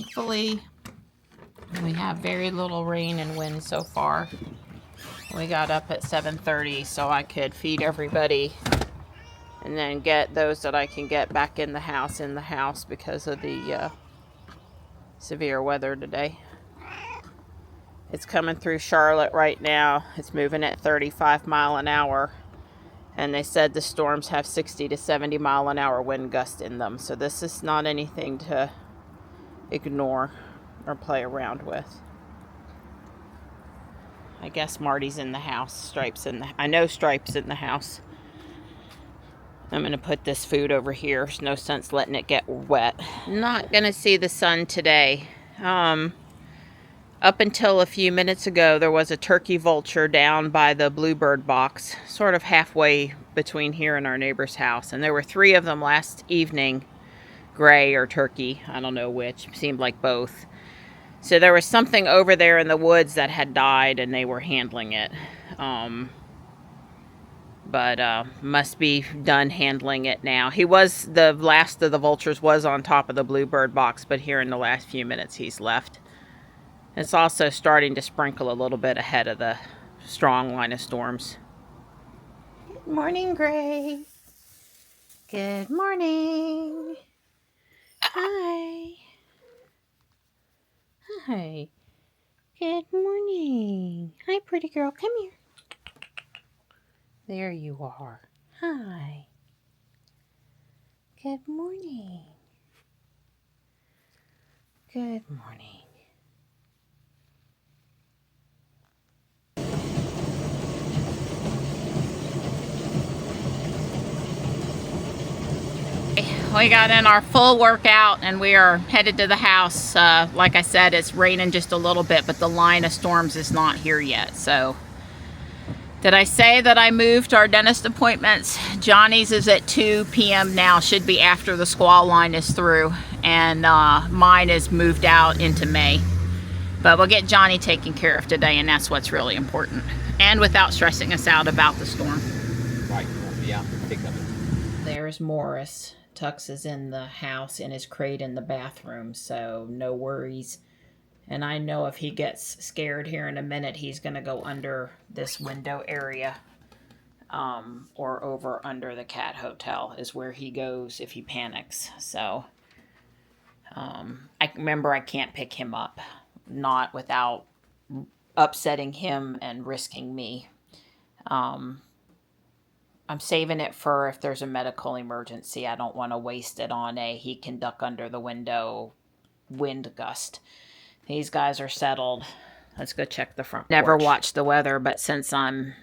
Thankfully, we have very little rain and wind so far. We got up at 7:30 so I could feed everybody and then get those that I can get back in the house because of the severe weather today. It's coming through Charlotte right now. It's moving at 35 mile an hour. And they said the storms have 60 to 70 mile an hour wind gusts in them. So this is not anything to ignore or play around with. I guess Marty's in the house. I know Stripe's in the house. I'm going to put this food over here. There's no sense letting it get wet. Not going to see the sun today. Up until a few minutes ago, there was a turkey vulture down by the bluebird box, sort of halfway between here and our neighbor's house. And there were 3 of them last evening, gray or turkey, I don't know which, seemed like both. So there was something over there in the woods that had died and they were handling it. But must be done handling it now. The last of the vultures was on top of the bluebird box, but here in the last few minutes he's left. It's also starting to sprinkle a little bit ahead of the strong line of storms. Good morning, Gray. Good morning. Hi. Hi. Good morning. Hi, pretty girl. Come here. There you are. Hi. Good morning. Good morning. We got in our full workout and we are headed to the house. Like I said, it's raining just a little bit, but the line of storms is not here yet. So, did I say that I moved our dentist appointments? Johnny's is at 2 p.m. now, should be after the squall line is through. And mine is moved out into May. But we'll get Johnny taken care of today, and that's what's really important. And without stressing us out about the storm. Right, yeah, pick up. There's Morris. Tux is in the house in his crate in the bathroom, so no worries. And I know if he gets scared here in a minute, he's going to go under this window area, or over under the cat hotel is where he goes if he panics. So I remember I can't pick him up, not without upsetting him and risking me. I'm saving it for if there's a medical emergency. I don't want to waste it on he can duck under the window wind gust. These guys are settled. Let's go check the front porch. Never watched the weather, but since I'm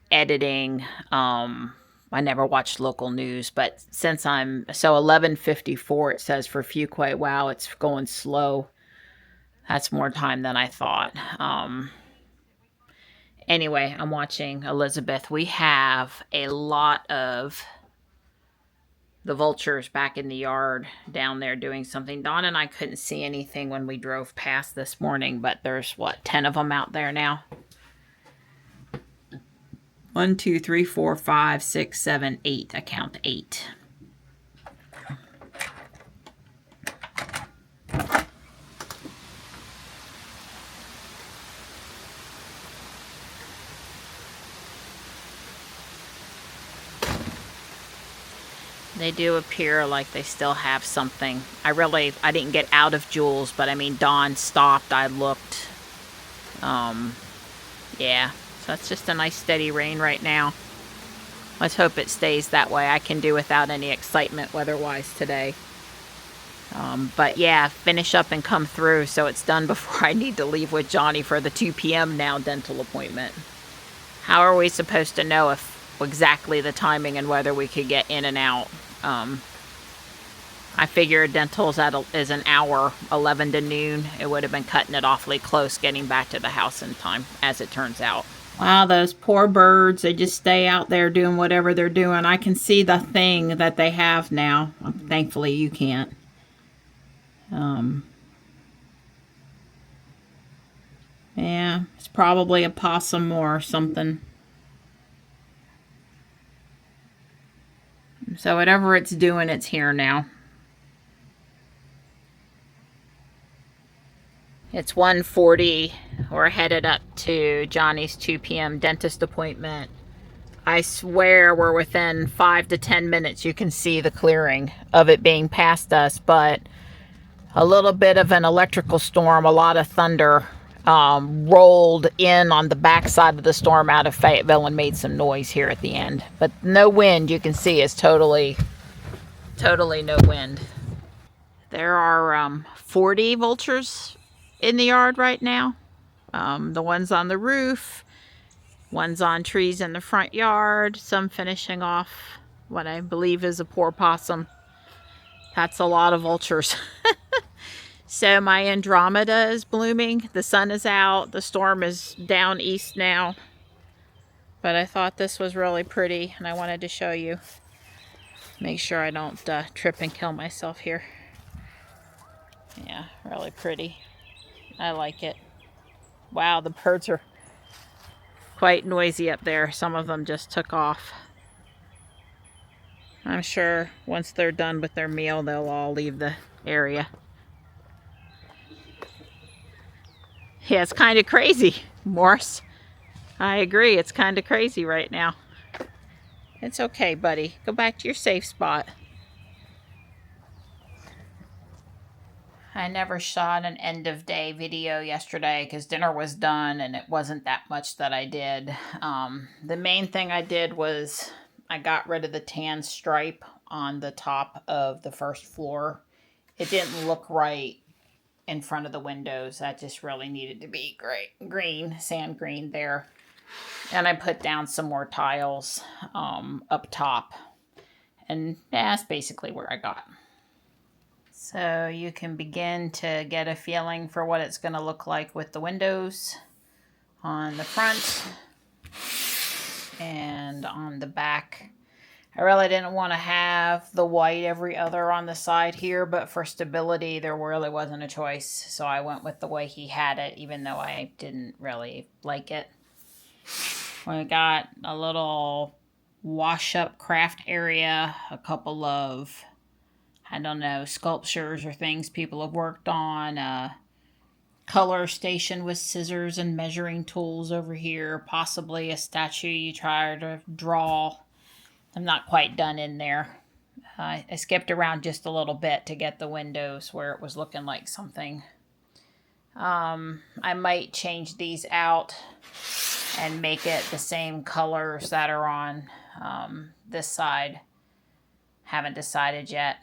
editing, I never watched local news, but since so 11:54 it says for Fuquay. Wow, it's going slow. That's more time than I thought. Anyway, I'm watching Elizabeth. We have a lot of the vultures back in the yard down there doing something. Dawn and I couldn't see anything when we drove past this morning, but there's, 10 of them out there now? 1, 2, 3, 4, 5, 6, 7, 8. I count 8. They do appear like they still have something. I didn't get out of Jules, but I mean, Dawn stopped. I looked. Yeah. So it's just a nice steady rain right now. Let's hope it stays that way. I can do without any excitement weather-wise today. But yeah, finish up and come through so it's done before I need to leave with Johnny for the 2 p.m. now dental appointment. How are we supposed to know exactly the timing and whether we could get in and out? I figure dental's is an hour, 11 to noon. It would have been cutting it awfully close getting back to the house in time, as it turns out. Wow, those poor birds, they just stay out there doing whatever they're doing. I can see the thing that they have now. Thankfully, you can't. Yeah, it's probably a possum or something. So whatever it's doing, it's here now. It's 1:40. We're headed up to Johnny's 2 p.m. dentist appointment. I swear we're within 5 to 10 minutes. You can see the clearing of it being past us, but a little bit of an electrical storm, a lot of thunder, rolled in on the backside of the storm out of Fayetteville and made some noise here at the end. But no wind, you can see, is totally no wind. There are 40 vultures in the yard right now. The ones on the roof, ones on trees in the front yard, some finishing off what I believe is a poor possum. That's a lot of vultures. So my Andromeda is blooming. The sun is out. The storm is down east now. But I thought this was really pretty and I wanted to show you. Make sure I don't trip and kill myself here. Yeah, really pretty. I like it. Wow, the birds are quite noisy up there. Some of them just took off. I'm sure once they're done with their meal, they'll all leave the area. Yeah, it's kind of crazy, Morris. I agree, it's kind of crazy right now. It's okay, buddy. Go back to your safe spot. I never shot an end of day video yesterday because dinner was done and it wasn't that much that I did. The main thing I did was I got rid of the tan stripe on the top of the first floor. It didn't look right in front of the windows. That just really needed to be green, sand green there. And I put down some more tiles up top. And that's basically where I got. So you can begin to get a feeling for what it's going to look like with the windows on the front and on the back. I really didn't want to have the white every other on the side here, but for stability, there really wasn't a choice. So I went with the way he had it, even though I didn't really like it. We got a little wash-up craft area, a couple of, I don't know, sculptures or things people have worked on, a color station with scissors and measuring tools over here, possibly a statue you try to draw. I'm not quite done in there. I skipped around just a little bit to get the windows where it was looking like something. I might change these out and make it the same colors that are on this side. Haven't decided yet.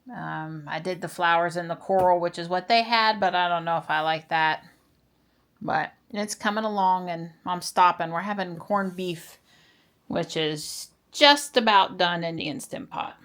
I did the flowers in the coral, which is what they had, but I don't know if I like that. But it's coming along and I'm stopping. We're having corned beef, which is just about done in the Instant Pot.